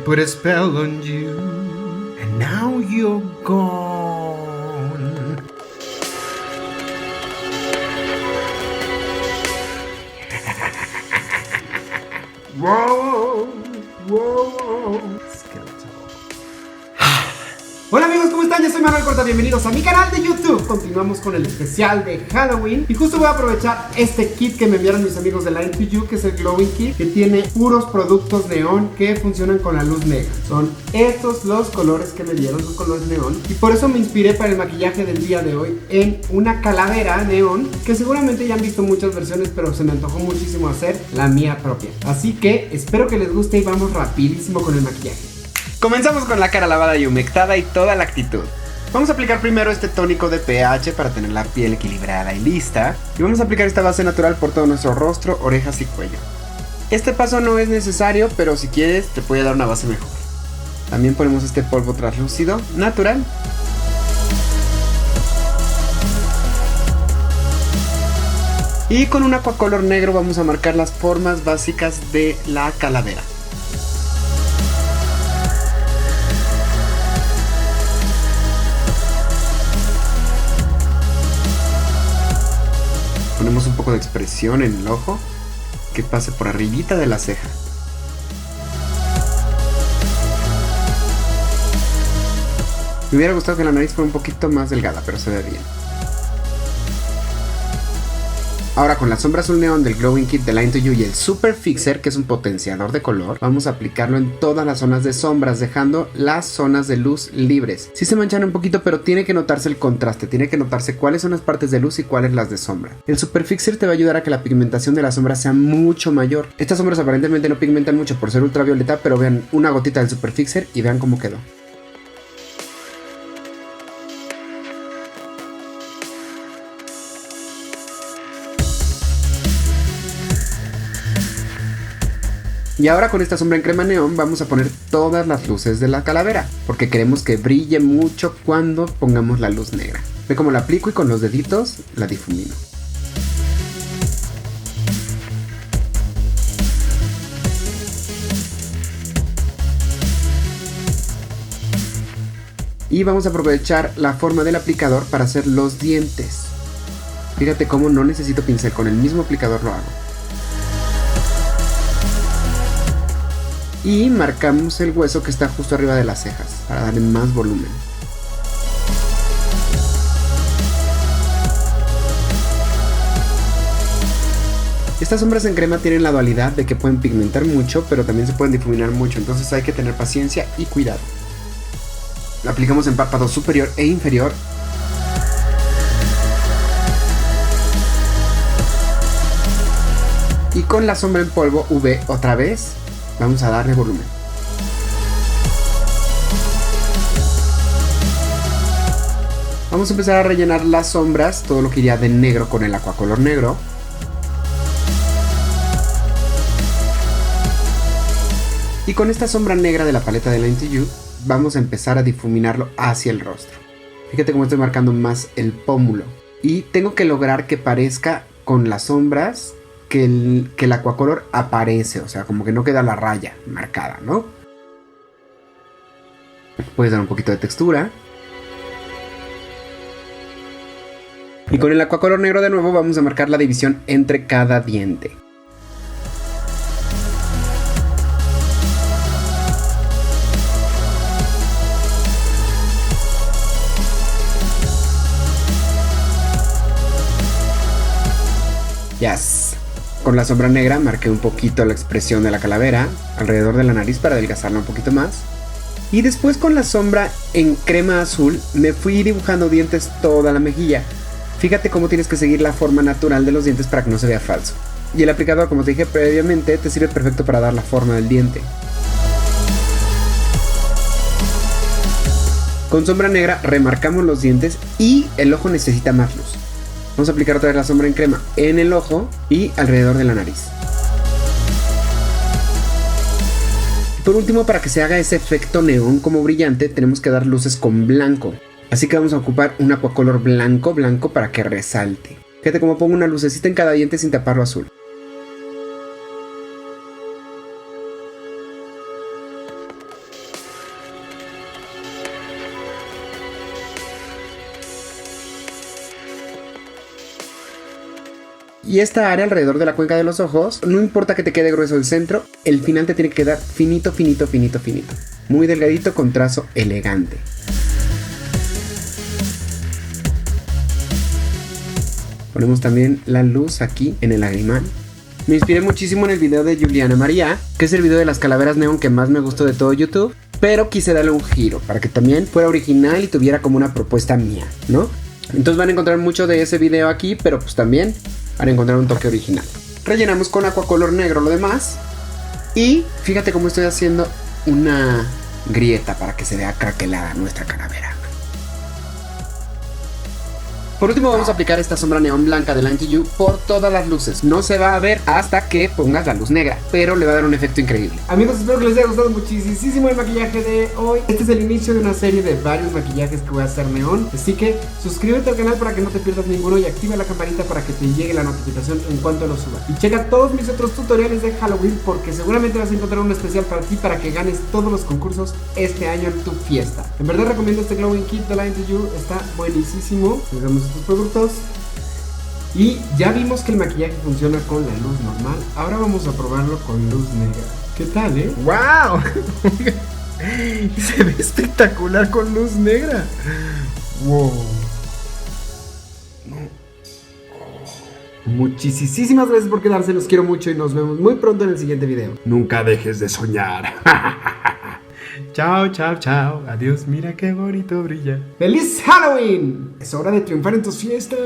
put a spell on you, and now you're gone. Whoa, whoa, Skeletor. Hola amigos, ¿cómo están? Yo soy Manuel Corta, bienvenidos a mi canal de YouTube. Continuamos con el especial de Halloween y justo voy a aprovechar este kit que me enviaron mis amigos de Line to You, que es el Glowing Kit, que tiene puros productos neón que funcionan con la luz negra. Son estos los colores que me dieron, los colores neón, y por eso me inspiré para el maquillaje del día de hoy en una calavera neón que seguramente ya han visto muchas versiones, pero se me antojó muchísimo hacer la mía propia. Así que espero que les guste y vamos rapidísimo con el maquillaje. Comenzamos con la cara lavada y humectada y toda la actitud. Vamos a aplicar primero este tónico de pH para tener la piel equilibrada y lista. Y vamos a aplicar esta base natural por todo nuestro rostro, orejas y cuello. Este paso no es necesario, pero si quieres te puede dar una base mejor. También ponemos este polvo translúcido natural. Y con un aquacolor negro vamos a marcar las formas básicas de la calavera. Ponemos un poco de expresión en el ojo, que pase por arribita de la ceja. Me hubiera gustado que la nariz fuera un poquito más delgada, pero se ve bien. Ahora con la sombra azul neón del Glowing Kit de Line to You y el Super Fixer, que es un potenciador de color, vamos a aplicarlo en todas las zonas de sombras, dejando las zonas de luz libres. Sí se manchan un poquito, pero tiene que notarse el contraste, tiene que notarse cuáles son las partes de luz y cuáles las de sombra. El Super Fixer te va a ayudar a que la pigmentación de la sombra sea mucho mayor. Estas sombras aparentemente no pigmentan mucho por ser ultravioleta, pero vean una gotita del Super Fixer y vean cómo quedó. Y ahora con esta sombra en crema neón vamos a poner todas las luces de la calavera, porque queremos que brille mucho cuando pongamos la luz negra. Ve cómo la aplico y con los deditos la difumino. Y vamos a aprovechar la forma del aplicador para hacer los dientes. Fíjate cómo no necesito pincel, con el mismo aplicador lo hago. Y marcamos el hueso que está justo arriba de las cejas para darle más volumen. Estas sombras en crema tienen la dualidad de que pueden pigmentar mucho, pero también se pueden difuminar mucho, entonces hay que tener paciencia y cuidado. La aplicamos en párpado superior e inferior. Y con la sombra en polvo UV otra vez, vamos a darle volumen. Vamos a empezar a rellenar las sombras, todo lo que iría de negro con el aquacolor negro. Y con esta sombra negra de la paleta de Line to You, vamos a empezar a difuminarlo hacia el rostro. Fíjate cómo estoy marcando más el pómulo. Y tengo que lograr que parezca con las sombras que el aquacolor aparece, o sea, como que no queda la raya marcada, ¿no? Puedes dar un poquito de textura. Y con el aquacolor negro de nuevo vamos a marcar la división entre cada diente. Yes. Con la sombra negra marqué un poquito la expresión de la calavera alrededor de la nariz para adelgazarla un poquito más. Y después con la sombra en crema azul me fui dibujando dientes toda la mejilla. Fíjate cómo tienes que seguir la forma natural de los dientes para que no se vea falso. Y el aplicador, como te dije previamente, te sirve perfecto para dar la forma del diente. Con sombra negra remarcamos los dientes y el ojo necesita más luz. Vamos a aplicar otra vez la sombra en crema en el ojo y alrededor de la nariz. Por último, para que se haga ese efecto neón como brillante, tenemos que dar luces con blanco. Así que vamos a ocupar un aquacolor blanco para que resalte. Fíjate cómo pongo una lucecita en cada diente sin taparlo azul. Y esta área alrededor de la cuenca de los ojos, no importa que te quede grueso el centro, el final te tiene que quedar finito, finito, finito, finito. Muy delgadito con trazo elegante. Ponemos también la luz aquí en el lagrimal. Me inspiré muchísimo en el video de Juliana María, que es el video de las calaveras neón que más me gustó de todo YouTube, pero quise darle un giro para que también fuera original y tuviera como una propuesta mía, ¿no? Entonces van a encontrar mucho de ese video aquí, pero pues también van a encontrar un toque original. Rellenamos con aquacolor negro lo demás. Y fíjate cómo estoy haciendo una grieta para que se vea craquelada nuestra calavera. Por último vamos a aplicar esta sombra neón blanca de Line to You por todas las luces. No se va a ver hasta que pongas la luz negra, pero le va a dar un efecto increíble. Amigos, espero que les haya gustado muchísimo el maquillaje de hoy. Este es el inicio de una serie de varios maquillajes que voy a hacer neón. Así que suscríbete al canal para que no te pierdas ninguno y activa la campanita para que te llegue la notificación en cuanto lo suba. Y checa todos mis otros tutoriales de Halloween porque seguramente vas a encontrar un especial para ti para que ganes todos los concursos este año en tu fiesta. En verdad recomiendo este Glowing Kit de Line to You, está buenísimo. Usamos estos productos y ya vimos que el maquillaje funciona con la luz normal. Ahora vamos a probarlo con luz negra. ¿Qué tal, ¡Wow! Se ve espectacular con luz negra. ¡Wow! Muchísimas gracias por quedarse, los quiero mucho y nos vemos muy pronto en el siguiente video. Nunca dejes de soñar. Chao, chao, chao. Adiós, mira qué bonito brilla. ¡Feliz Halloween! Es hora de triunfar en tus fiestas.